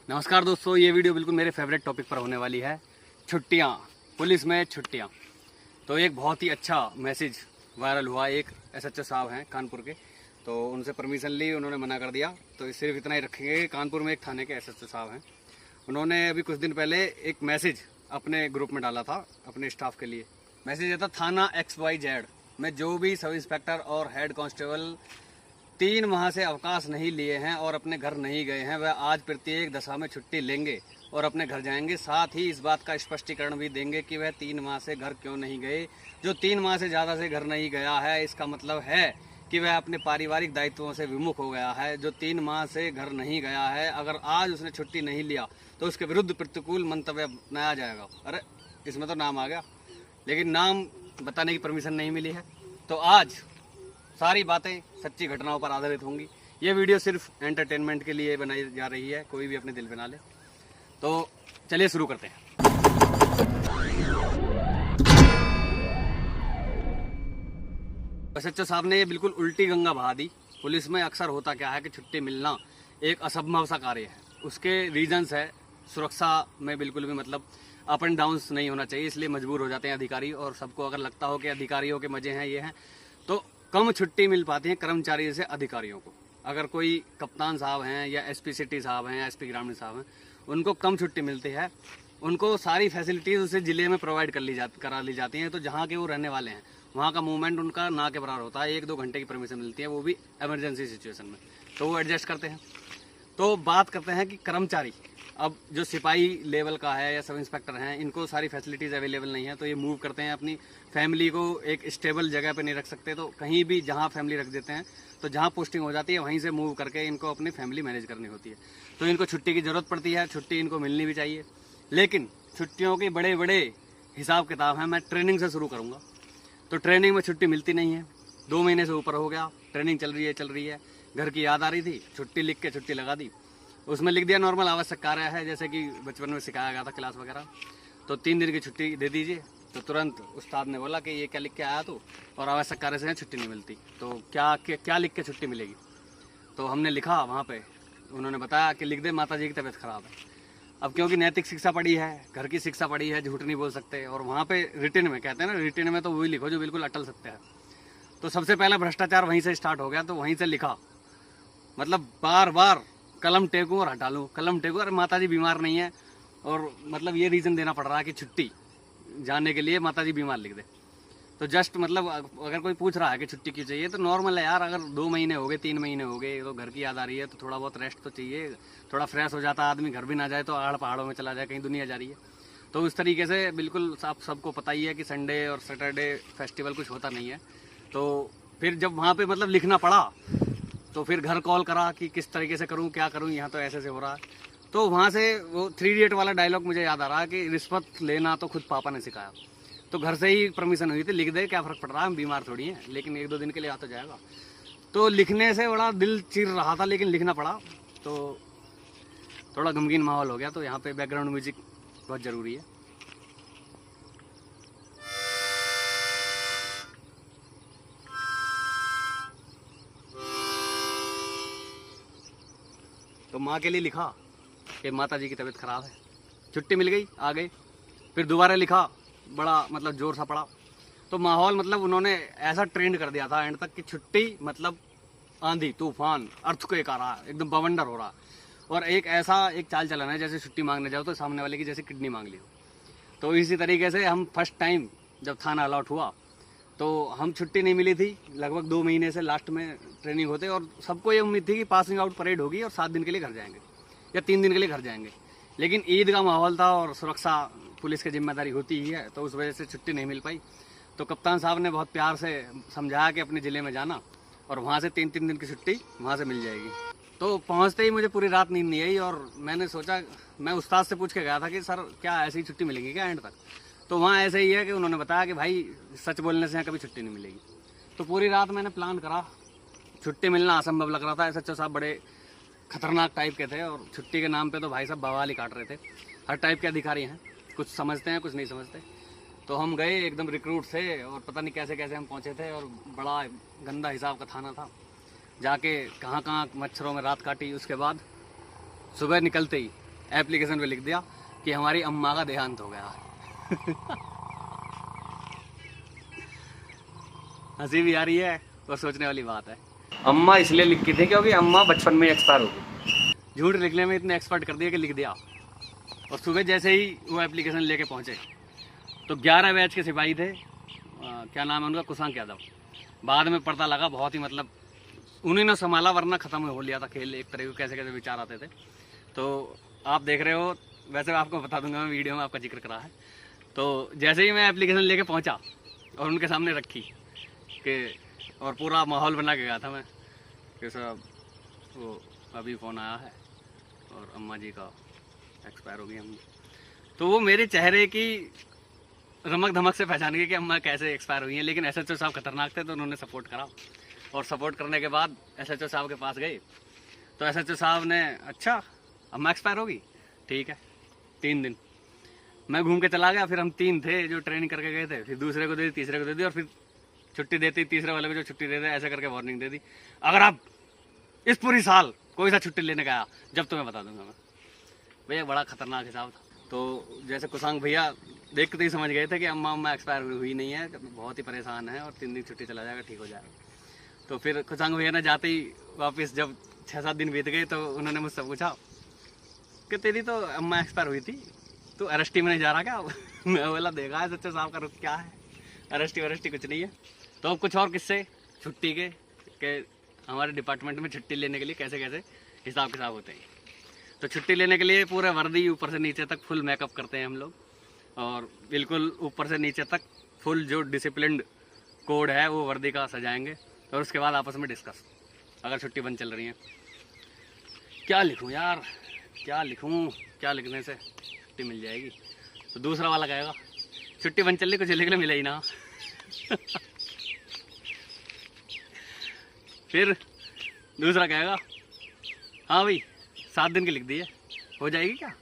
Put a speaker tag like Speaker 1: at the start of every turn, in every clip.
Speaker 1: नमस्कार दोस्तों, ये वीडियो बिल्कुल मेरे फेवरेट टॉपिक पर होने वाली है। छुट्टियाँ, पुलिस में छुट्टियाँ। तो एक बहुत ही अच्छा मैसेज वायरल हुआ। एक एसएचओ साहब हैं कानपुर के, तो उनसे परमिशन ली, उन्होंने मना कर दिया। तो सिर्फ इतना ही रखेंगे। कानपुर में एक थाने के एसएचओ साहब हैं, उन्होंने अभी कुछ दिन पहले एक मैसेज अपने ग्रुप में डाला था अपने स्टाफ के लिए। मैसेज ये था, थाना XYZ में जो भी सब इंस्पेक्टर और हेड कांस्टेबल 3 माह से अवकाश नहीं लिए हैं और अपने घर नहीं गए हैं, वह आज प्रत्येक दशा में छुट्टी लेंगे और अपने घर जाएंगे। साथ ही इस बात का स्पष्टीकरण भी देंगे कि वह 3 माह से घर क्यों नहीं गए। जो 3 माह से ज़्यादा से घर नहीं गया है, इसका मतलब है कि वह अपने पारिवारिक दायित्वों से विमुख हो गया है। जो 3 माह से घर नहीं गया है, अगर आज उसने छुट्टी नहीं लिया तो उसके विरुद्ध प्रतिकूल मंतव्य अपनाया जाएगा। अरे इसमें तो नाम आ गया, लेकिन नाम बताने की परमिशन नहीं मिली है। तो आज सारी बातें सच्ची घटनाओं पर आधारित होंगी। ये वीडियो सिर्फ एंटरटेनमेंट के लिए बनाई जा रही है, कोई भी अपने दिल बना ले। तो चलिए शुरू करते हैं। एसएचओ साहब ने ये बिल्कुल उल्टी गंगा बहा दी। पुलिस में अक्सर होता क्या है कि छुट्टी मिलना एक असंभव सा कार्य है। उसके रीजंस है, सुरक्षा में बिल्कुल भी मतलब अप एंड डाउन्स नहीं होना चाहिए, इसलिए मजबूर हो जाते हैं अधिकारी। और सबको अगर लगता हो कि अधिकारियों के मजे हैं ये हैं, तो कम छुट्टी मिल पाती है कर्मचारी से अधिकारियों को। अगर कोई कप्तान साहब हैं या SP सिटी साहब हैं या SP ग्रामीण साहब हैं, उनको कम छुट्टी मिलती है। उनको सारी फैसिलिटीज़ उसे ज़िले में प्रोवाइड करा ली जाती हैं। तो जहाँ के वो रहने वाले हैं वहाँ का मूवमेंट उनका ना के बराबर होता है। 1-2 घंटे की परमिशन मिलती है, वो भी इमरजेंसी सिचुएशन में, तो वो एडजस्ट करते हैं। तो बात करते हैं कि कर्मचारी, अब जो सिपाही लेवल का है या सब इंस्पेक्टर हैं, इनको सारी फैसिलिटीज़ अवेलेबल नहीं है, तो ये मूव करते हैं। अपनी फैमिली को एक स्टेबल जगह पे नहीं रख सकते, तो कहीं भी जहाँ फैमिली रख देते हैं, तो जहाँ पोस्टिंग हो जाती है वहीं से मूव करके इनको अपनी फैमिली मैनेज करनी होती है। तो इनको छुट्टी की ज़रूरत पड़ती है, छुट्टी इनको मिलनी भी चाहिए। लेकिन छुट्टियों के बड़े बड़े हिसाब किताब हैं। मैं ट्रेनिंग से शुरू करूँगा। तो ट्रेनिंग में छुट्टी मिलती नहीं है। 2 महीने से ऊपर हो गया, ट्रेनिंग चल रही है। घर की याद आ रही थी, छुट्टी लिख के छुट्टी लगा दी। उसमें लिख दिया नॉर्मल आवश्यक कार्य है, जैसे कि बचपन में सिखाया गया था क्लास वगैरह। तो 3 दिन की छुट्टी दे दीजिए। तो तुरंत उस्ताद ने बोला कि ये क्या लिख के आया तू, और आवश्यक कार्य से छुट्टी नहीं मिलती, तो क्या लिख के छुट्टी मिलेगी। तो हमने लिखा वहाँ पे, उन्होंने बताया कि लिख दे माता जी की तबीयत खराब है। अब क्योंकि नैतिक शिक्षा पड़ी है, घर की शिक्षा पड़ी है, झूठ नहीं बोल सकते। और वहाँ पे रिटन में कहते हैं ना, रिटन में तो वही लिखो जो बिल्कुल अटल सत्य है। तो सबसे पहला भ्रष्टाचार वहीं से स्टार्ट हो गया। तो वहीं से लिखा, मतलब बार बार कलम टेकूं और हटा लूं, कलम टेकूं, अरे माता जी बीमार नहीं है, और मतलब ये रीज़न देना पड़ रहा है कि छुट्टी जाने के लिए माता जी बीमार लिख दे। तो जस्ट मतलब अगर कोई पूछ रहा है कि छुट्टी क्यों चाहिए, तो नॉर्मल है यार। अगर 2 महीने हो गए, 3 महीने हो गए, तो घर की याद आ रही है, तो थोड़ा बहुत रेस्ट तो चाहिए। थोड़ा फ्रेश हो जाता आदमी, घर भी ना जाए तो आड़ पहाड़ों में चला जाए, कहीं दुनिया जा रही है। तो उस तरीके से बिल्कुल आप सबको पता ही है कि संडे और सैटरडे फेस्टिवल कुछ होता नहीं है। तो फिर जब वहाँ पे मतलब लिखना पड़ा, तो फिर घर कॉल करा कि किस तरीके से करूं, क्या करूं, यहाँ तो ऐसे हो रहा है। तो वहाँ से वो 3 इडियट वाला डायलॉग मुझे याद आ रहा है कि रिश्वत लेना तो खुद पापा ने सिखाया। तो घर से ही परमिशन हुई थी, लिख दे, क्या फ़र्क पड़ रहा है, हम बीमार थोड़ी हैं, लेकिन 1-2 दिन के लिए आ तो जाएगा। तो लिखने से बड़ा दिल चिर रहा था, लेकिन लिखना पड़ा। तो थोड़ा गमगीन माहौल हो गया। तो यहाँ पे बैकग्राउंड म्यूजिक बहुत ज़रूरी है। तो माँ के लिए लिखा कि माता जी की तबीयत खराब है, छुट्टी मिल गई, आ गए। फिर दोबारा लिखा, बड़ा मतलब जोर सा पड़ा। तो माहौल मतलब उन्होंने ऐसा ट्रेंड कर दिया था एंड तक कि छुट्टी मतलब आंधी तूफान, अर्थक्वेक आ रहा है, एकदम बवंडर हो रहा। और एक चाल चलन है, जैसे छुट्टी मांगने जाओ तो सामने वाले की जैसे किडनी मांग ली हो। तो इसी तरीके से हम फर्स्ट टाइम जब थाना अलॉट हुआ, तो हम छुट्टी नहीं मिली थी लगभग 2 महीने से। लास्ट में ट्रेनिंग होते और सबको ये उम्मीद थी कि पासिंग आउट परेड होगी और 7 दिन के लिए घर जाएंगे या 3 दिन के लिए घर जाएंगे। लेकिन ईद का माहौल था और सुरक्षा पुलिस की जिम्मेदारी होती ही है, तो उस वजह से छुट्टी नहीं मिल पाई। तो कप्तान साहब ने बहुत प्यार से समझाया कि अपने ज़िले में जाना और वहाँ से 3-3 दिन की छुट्टी वहाँ से मिल जाएगी। तो पहुँचते ही मुझे पूरी रात नींद नहीं आई, और मैंने सोचा, मैं उस्ताद से पूछ के गया था कि सर क्या ऐसी छुट्टी मिलेगी क्या एंड तक। तो वहाँ ऐसे ही है कि उन्होंने बताया कि भाई सच बोलने से यहाँ कभी छुट्टी नहीं मिलेगी। तो पूरी रात मैंने प्लान करा, छुट्टी मिलना असंभव लग रहा था। एसएचओ साहब बड़े खतरनाक टाइप के थे, और छुट्टी के नाम पे तो भाई साहब बवाल ही काट रहे थे। हर टाइप के अधिकारी हैं, कुछ समझते हैं कुछ नहीं समझते। तो हम गए एकदम रिक्रूट से, और पता नहीं कैसे कैसे हम पहुँचे थे, और बड़ा गंदा हिसाब का थाना था। जाके कहाँ कहाँ मच्छरों में रात काटी। उसके बाद सुबह निकलते ही एप्लीकेशन पे लिख दिया कि हमारी अम्मा का देहांत हो गया है। हंसी भी आ रही है और सोचने वाली बात है। अम्मा इसलिए लिखी थी क्योंकि अम्मा बचपन में एक्सपायर हो गई। झूठ लिखने में इतने एक्सपर्ट कर दिया कि लिख दिया। और सुबह जैसे ही वो एप्लीकेशन लेके पहुंचे तो 11 बैच के सिपाही थे, क्या नाम है उनका, कुशांक यादव। बाद में पता लगा बहुत ही मतलब उन्होंने संभाला, वरना ख़त्म हो लिया था खेल। एक तरह के कैसे कैसे विचार आते थे। तो आप देख रहे हो, वैसे आपको बता दूंगा, मैं वीडियो में आपका जिक्र करा है। तो जैसे ही मैं एप्लीकेशन लेके पहुंचा और उनके सामने रखी कि, और पूरा माहौल बना के गया था मैं कि साहब वो अभी फ़ोन आया है और अम्मा जी का एक्सपायर हो गई अम्मा। तो वो मेरे चेहरे की रमक धमक से पहचान गई कि अम्मा कैसे एक्सपायर हुई हैं। लेकिन एसएचओ साहब खतरनाक थे तो उन्होंने सपोर्ट करा, और सपोर्ट करने के बाद एसएचओ साहब के पास गए तो एसएचओ साहब ने, अच्छा अम्मा एक्सपायर होगी, ठीक है। 3 दिन मैं घूम के चला गया। फिर हम 3 थे जो ट्रेनिंग करके गए थे, फिर दूसरे को दे दी, तीसरे को दे दी, और फिर छुट्टी देती, तीसरे वाले को जो छुट्टी दे दे, ऐसे करके वार्निंग दे दी, अगर आप इस पूरी साल कोई सा छुट्टी लेने का आया जब तुम्हें बता दूंगा मैं। भैया बड़ा खतरनाक हिसाब था। तो जैसे कुशांक भैया देखते ही समझ गए थे कि अम्मा एक्सपायर हुई नहीं है, बहुत ही परेशान है और 3 दिन छुट्टी चला जाएगा, ठीक हो जाएगा। तो फिर कुशांक भैया ने जाते ही वापस, जब 6-7 दिन बीत गए तो उन्होंने मुझसे पूछा कि तेरी तो अम्मा एक्सपायर हुई थी, तो अरेस्टी में नहीं जा रहा क्या? मैं बोला देखा है सच्चे साहब का रुख क्या है, अरेस्टी कुछ नहीं है। तो अब कुछ और किस्से छुट्टी के हमारे डिपार्टमेंट में छुट्टी लेने के लिए कैसे कैसे हिसाब किताब होते हैं। तो छुट्टी लेने के लिए पूरे वर्दी ऊपर से नीचे तक फुल मेकअप करते हैं हम लोग, और बिल्कुल ऊपर से नीचे तक फुल जो डिसिप्लिन्ड कोड है वो वर्दी का सजाएंगे। और उसके बाद आपस में डिस्कस, अगर छुट्टी बंद चल रही है, क्या लिखूं यार, क्या लिखूं, क्या लिखने से छुट्टी मिल जाएगी। तो दूसरा वाला कहेगा छुट्टी बंद चल रही, कुछ लिखने मिले ही ना। फिर दूसरा कहेगा हाँ भाई 7 दिन की लिख दी है, हो जाएगी क्या?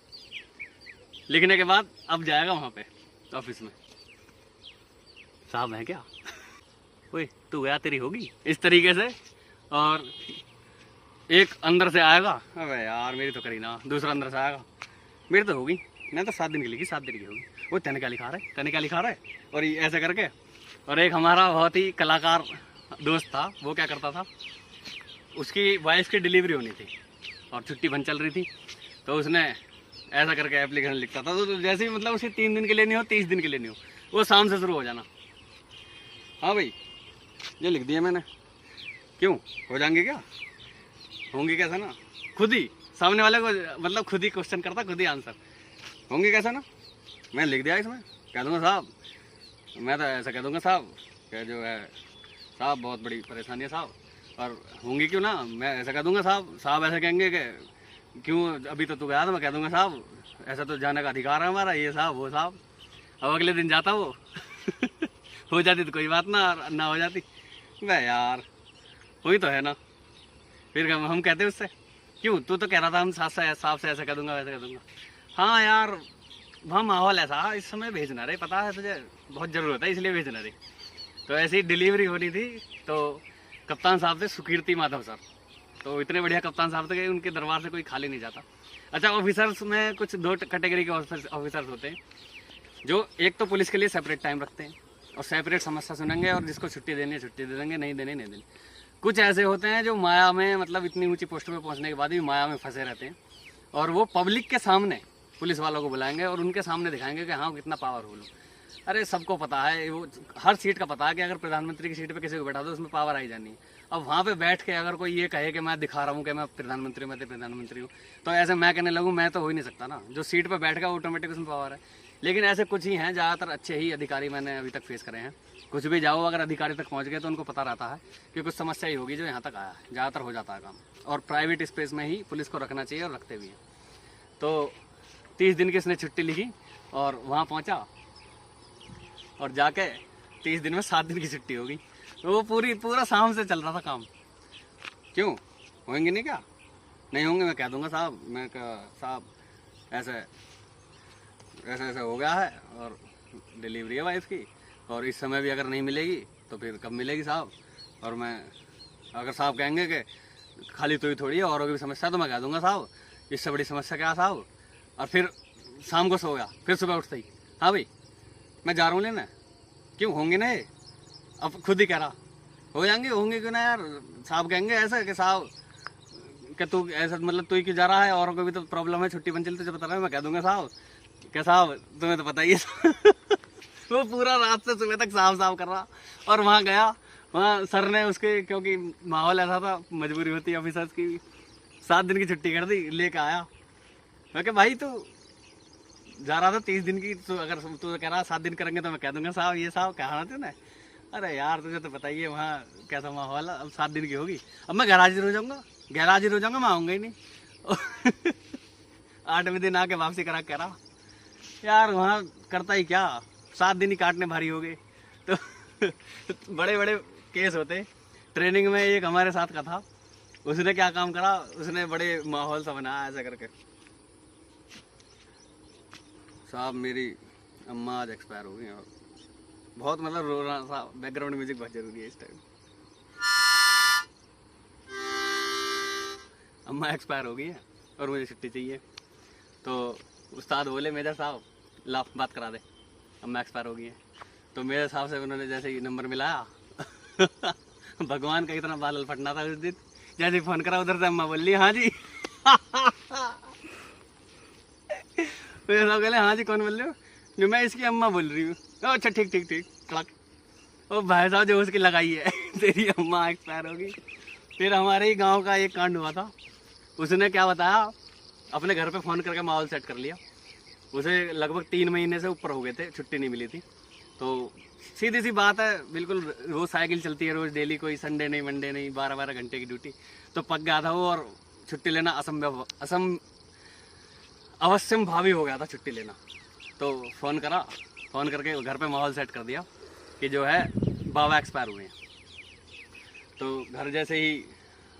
Speaker 1: लिखने के बाद अब जाएगा वहाँ पे ऑफिस में, साहब है क्या, ओए तू गया तेरी होगी, इस तरीके से। और एक अंदर से आएगा, अबे यार मेरी तो करी ना। दूसरा अंदर से आएगा, मेरी तो होगी, मैं तो 7 दिन की लिखी, 7 दिन की होगी। वो तने क्या लिखा रहा है, तने क्या लिखा रहा है, और ये ऐसे करके। और एक हमारा बहुत ही कलाकार दोस्त था, वो क्या करता था, उसकी वाइफ की डिलीवरी होनी थी और छुट्टी बंद चल रही थी, तो उसने ऐसा करके एप्लीकेशन लिखता था। तो जैसे ही मतलब उसे 3 दिन के लिए नहीं हो, 30 दिन के लिए नहीं हो, वो शाम से शुरू हो जाना, हाँ भाई ये लिख दिया मैंने, क्यों हो जाएंगे क्या, होंगे कैसा ना। खुद ही सामने वाले को मतलब खुद ही क्वेश्चन करता, खुद ही आंसर, होंगे कैसा ना। मैं लिख दिया इसमें, कह दूँगा साहब, मैं तो ऐसा कह दूँगा साहब कि जो है साहब बहुत बड़ी परेशानी है साहब, और होंगी क्यों ना, मैं ऐसा कह दूँगा साहब, साहब ऐसे कहेंगे कि क्यों अभी तो तू गया था, मैं कह दूँगा साहब ऐसा तो जाने का अधिकार है हमारा, ये साहब वो साहब। अब अगले दिन जाता वो हो जाती तो कोई बात ना हो जाती, मैं यार वही तो है ना। फिर हम कहते उससे, क्यों तू तो कह रहा था हम साफ से ऐसा कह दूँगा वैसा कह दूँगा। हाँ यार वहाँ माहौल ऐसा, इस समय भेजना रहे, पता है तुझे बहुत ज़रूरत है इसलिए भेजना रहे। तो ऐसी डिलीवरी होनी थी, तो कप्तान साहब थे सुकीर्ति माधव सर, तो इतने बढ़िया कप्तान साहब थे कि उनके दरबार से कोई खाली नहीं जाता। अच्छा ऑफिसर्स में कुछ 2 कैटेगरी के ऑफिसर्स होते हैं, जो एक तो पुलिस के लिए सेपरेट टाइम रखते हैं और सेपरेट समस्या सुनेंगे, और जिसको छुट्टी देनी है छुट्टी दे देंगे, नहीं देनी नहीं देनी। कुछ ऐसे होते हैं जो माया में, मतलब इतनी ऊंची पोस्ट पे पहुंचने के बाद भी माया में फंसे रहते हैं, और वो पब्लिक के सामने पुलिस वालों को बुलाएंगे और उनके सामने दिखाएंगे कि हाँ कितना पावरफुल हो। अरे सबको पता है, वो हर सीट का पता है कि अगर प्रधानमंत्री की सीट पे किसी को बैठा दो उसमें पावर आई जानी है। अब वहाँ पे बैठ के अगर कोई ये कहे कि मैं दिखा रहा हूँ कि मैं प्रधानमंत्री हूँ, तो ऐसे मैं कहने लगूँ, मैं तो हो ही नहीं सकता ना। जो सीट पे बैठ गया ऑटोमेटिक उसमें पावर है। लेकिन ऐसे कुछ ही हैं, ज़्यादातर अच्छे ही अधिकारी मैंने अभी तक फेस करे हैं। कुछ भी जाओ अगर अधिकारी तक पहुँच गए तो उनको पता रहता है कि कुछ समस्या ही होगी जो यहाँ तक आया है, ज़्यादातर हो जाता है काम। और प्राइवेट स्पेस में ही पुलिस को रखना चाहिए और रखते भी हैं। तो 30 दिन की इसने छुट्टी लिखी और वहाँ पहुँचा और जाके 30 दिन में 7 दिन की छुट्टी होगी। तो वो पूरा शाम से चल रहा था काम, क्यों होंगे नहीं क्या, नहीं होंगे, मैं कह दूंगा साहब, मैं साहब ऐसे हो गया है और डिलीवरी है वाइफ की, और इस समय भी अगर नहीं मिलेगी तो फिर कब मिलेगी साहब। और मैं अगर साहब कहेंगे कि खाली तो ही थोड़ी है और भी समस्या, तो मैं कह दूंगा साहब इससे बड़ी समस्या क्या साहब, और फिर शाम को सो गया, फिर सुबह उठते ही हाँ भाई मैं जा रहा हूँ लेना, क्यों होंगे ना ये, अब खुद ही कह रहा हो जाएंगे, होंगे क्यों ना यार, साहब कहेंगे ऐसा कि साहब क्या तू ऐसा मतलब तू ही क्यों जा रहा है, औरों को भी तो प्रॉब्लम है, छुट्टी बन चली तुझे पता है, मैं कह दूंगा साहब क्या साहब तुम्हें तो पता ही है। वो पूरा रात से सुबह तक साफ साफ कर रहा। और वहाँ गया, वहाँ सर ने उसके, क्योंकि माहौल ऐसा था, मजबूरी होती है ऑफिसर्स की, 7 दिन की छुट्टी कर दी, लेके आया। मैं कहा भाई तू जा रहा था 30 दिन की, तो अगर तू कह रहा 7 दिन करेंगे तो मैं कह दूंगा साहब ये साहब कहा तूने, अरे यार तुझे तो पता ही है वहाँ कैसा माहौल है, अब 7 दिन की होगी, अब मैं घर हाजिर हो जाऊंगा, गैर हाजिर हो जाऊंगा, मैं आऊंगा ही नहीं। 8वें दिन आके वापसी करा कह रहा यार वहाँ करता ही क्या, 7 दिन ही काटने भारी हो गए। तो बड़े बड़े केस होते। ट्रेनिंग में एक हमारे साथ का था, उसने क्या काम करा, उसने बड़े माहौल सा बनाया ऐसा करके, साहब मेरी अम्मा आज एक्सपायर हो गई और बहुत मतलब रो रहा था, बैकग्राउंड म्यूजिक बहुत जरूरी है इस टाइम। अम्मा एक्सपायर हो गई है और मुझे छुट्टी चाहिए, तो उस्ताद बोले मेजर साहब ला बात करा दे, अम्मा एक्सपायर हो गई है। तो मेरे साहब से उन्होंने जैसे ही नंबर मिलाया भगवान का इतना बाल फटना था उस दिन, जैसे फोन करा उधर से अम्मा बोल ली हाँ जी। मेरे साहब कहले हाँ जी कौन बोल रहे हो, जो मैं इसकी अम्मा बोल रही हूँ। अच्छा ठीक ठीक ठीक कड़क, ओ भाई साहब जो उसकी लगाई है तेरी अम्मा एक्सपायर होगी। फिर हमारे ही गांव का एक कांड हुआ था, उसने क्या बताया, अपने घर पे फ़ोन करके माहौल सेट कर लिया। उसे लगभग 3 महीने से ऊपर हो गए थे, छुट्टी नहीं मिली थी। तो सीधी सी बात है, बिल्कुल रोज़ साइकिल चलती है, रोज़ डेली, कोई संडे नहीं मंडे नहीं, 12-12 घंटे की ड्यूटी। तो पक गया था वो, और छुट्टी लेना अवश्यम भावी हो गया था छुट्टी लेना। तो फ़ोन करा, फ़ोन करके घर पे माहौल सेट कर दिया कि जो है बाबा एक्सपायर हुए हैं। तो घर जैसे ही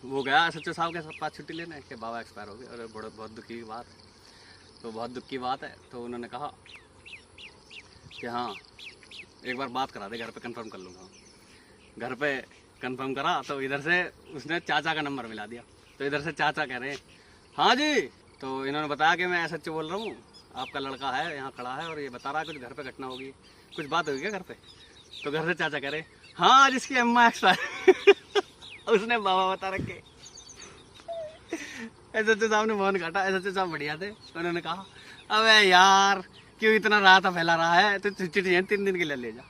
Speaker 1: वो गया सच्चो साहब के पास छुट्टी लेने कि बाबा एक्सपायर हो गए, और बहुत दुख की बात है। तो बहुत दुख की बात है, तो उन्होंने कहा कि हाँ एक बार बात करा दे, घर पे कंफर्म कर लूँगा। घर पे कंफर्म करा तो इधर से उसने चाचा का नंबर मिला दिया। तो इधर से चाचा कह रहे हैं हाँ जी, तो इन्होंने बताया कि मैं SHO बोल रहा हूँ, आपका लड़का है यहाँ खड़ा है और ये बता रहा है कुछ घर पे घटना होगी, कुछ बात होगी क्या घर पे। तो घर से चाचा कह रहे हाँ जिसकी अम्मा एक्सपायर उसने बाबा बता रखे। SHO साहब ने फोन काटा, SHO साहब बढ़िया थे, उन्होंने कहा अबे यार क्यों इतना रात फैला रहा है, तो छुट्टी 3 दिन के लिए ले जा,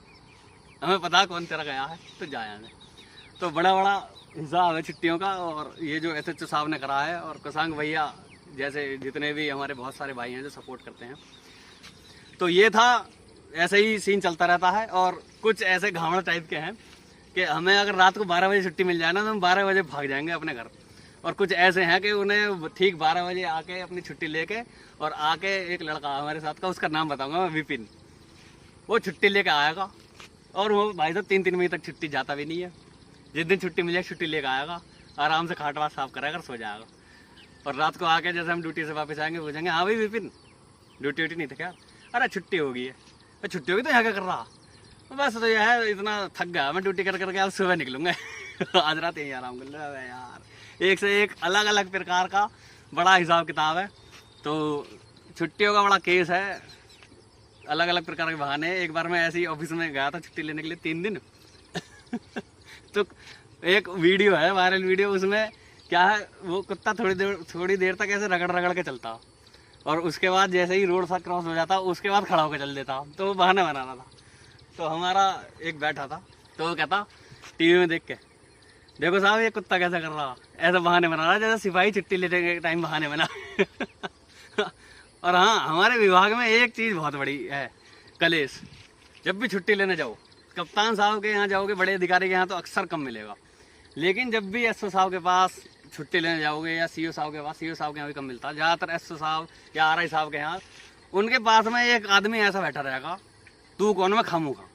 Speaker 1: हमें पता कौन तेरा गया है तो जाया में। तो बड़ा बड़ा हिसाब है छुट्टियों का, और ये जो SHO साहब ने करा है, और कसांग भैया जैसे जितने भी हमारे बहुत सारे भाई हैं जो सपोर्ट करते हैं। तो ये था, ऐसे ही सीन चलता रहता है। और कुछ ऐसे घावड़ा टाइप के हैं कि हमें अगर रात को 12 बजे छुट्टी मिल जाए ना, तो हम 12 बजे भाग जाएंगे अपने घर। और कुछ ऐसे हैं कि उन्हें ठीक 12 बजे आके अपनी छुट्टी लेके, और आके एक लड़का हमारे साथ का, उसका नाम बताऊंगा मैं, विपिन, वो छुट्टी लेके आएगा, और वो भाई साहब 3 महीने तक छुट्टी जाता भी नहीं है। जिस दिन छुट्टी मिले छुट्टी लेके आएगा, आराम से खाट वाट साफ करेगा, सो जाएगा। और रात को आके जैसे हम ड्यूटी से वापस आएंगे पूछेंगे हाँ भाई विपिन ड्यूटी व्यूटी नहीं था क्या, अरे छुट्टी हो गई है। तो छुट्टी होगी तो यहाँ क्या कर रहा, बस तो यह है इतना थक गया मैं ड्यूटी कर करके, अब सुबह निकलूंगा। आज रात यहीं आराम कर लो यार। एक से एक अलग अलग प्रकार का बड़ा हिसाब किताब है। तो छुट्टियों का बड़ा केस है, अलग अलग प्रकार के बहाने। एक बार मैं ऐसे ही ऑफिस में गया था छुट्टी लेने के लिए 3 दिन। तो एक वीडियो है, वायरल वीडियो, उसमें क्या है, वो कुत्ता थोड़ी देर तक ऐसे रगड़ रगड़ के चलता, और उसके बाद जैसे ही रोड सा क्रॉस हो जाता उसके बाद खड़ा होकर चल देता। तो वो बहाने बना रहा था। तो हमारा एक बैठा था, तो वो कहता टीवी में देख के, देखो साहब ये कुत्ता कैसा कर रहा, ऐसा बहाने बना रहा जैसे सिपाही छुट्टी लेने के टाइम बहाने बना। और हाँ, हमारे विभाग में एक चीज़ बहुत बड़ी है कलेश। जब भी छुट्टी लेने जाओ, कप्तान साहब के यहाँ जाओगे, बड़े अधिकारी के यहाँ, तो अक्सर कम मिलेगा। लेकिन जब भी SO साहब के पास छुट्टी लेने जाओगे, या CO साहब के पास, CO साहब के यहाँ भी कम मिलता है। ज़्यादातर SO साहब या RI साहब के यहाँ, उनके पास में एक आदमी ऐसा बैठा रहेगा, तू कौन मैं खामूंगा,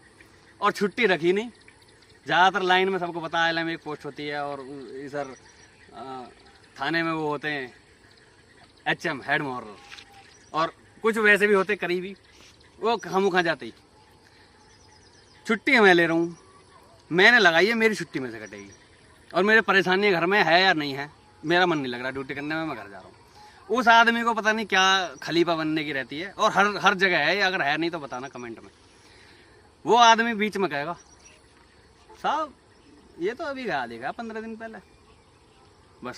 Speaker 1: और छुट्टी रखी नहीं। ज़्यादातर लाइन में सबको पता है, LM एक पोस्ट होती है, और इधर थाने में वो होते हैं HM हेड मॉरल, और कुछ वैसे भी होते करीबी, वो खामूखा जाते ही छुट्टी मैं ले रहा हूँ, मैंने लगाई है, मेरी छुट्टी में से कटेगी, और मेरे परेशानी घर में है या नहीं है, मेरा मन नहीं लग रहा ड्यूटी करने में, मैं घर जा रहा हूँ। उस आदमी को पता नहीं क्या खलीफा बनने की रहती है, और हर जगह है, अगर है नहीं तो बताना कमेंट में। वो आदमी बीच में कहेगा साहब ये तो अभी गया देखा 15 दिन पहले, बस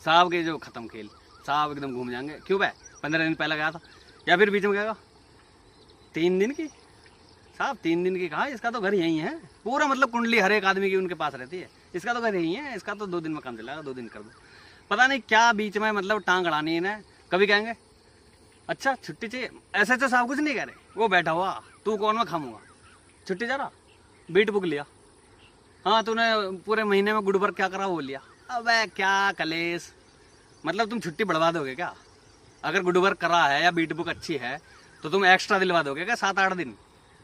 Speaker 1: साहब के जो खत्म खेल, साहब एकदम घूम जाएंगे। क्यों भाई 15 दिन पहले गया था, या फिर बीच में कहेगा 3 दिन की, साहब 3 दिन की कहा, इसका तो घर यही है। पूरा मतलब कुंडली हर एक आदमी की उनके पास रहती है, इसका तो घर यही है, इसका तो 2 दिन में काम चलेगा, 2 दिन कर दो। पता नहीं क्या बीच में मतलब टांग अड़ानी इन्हें। कभी कहेंगे अच्छा छुट्टी चाहिए, ऐसे तो साहब कुछ नहीं कह रहे, वो बैठा हुआ तू कौन में खाऊंगा, छुट्टी जा रहा, बीट बुक लिया, हाँ तूने पूरे महीने में गुड वर्क क्या करा वो लिया। अबे क्या कलेश, मतलब तुम छुट्टी बढ़वा दोगे क्या? अगर गुड वर्क करा है या बीट बुक अच्छी है तो तुम एक्स्ट्रा दिलवा दोगे क्या? 7-8 दिन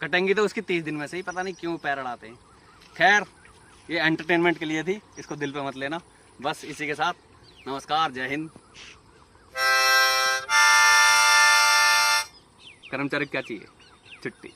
Speaker 1: कटेंगी तो उसकी 30 दिन में से ही, पता नहीं क्यों पैर अड़ाते हैं। खैर ये एंटरटेनमेंट के लिए थी, इसको दिल पे मत लेना। बस इसी के साथ नमस्कार, जय हिंद। कर्मचारी क्या चाहिए? छुट्टी।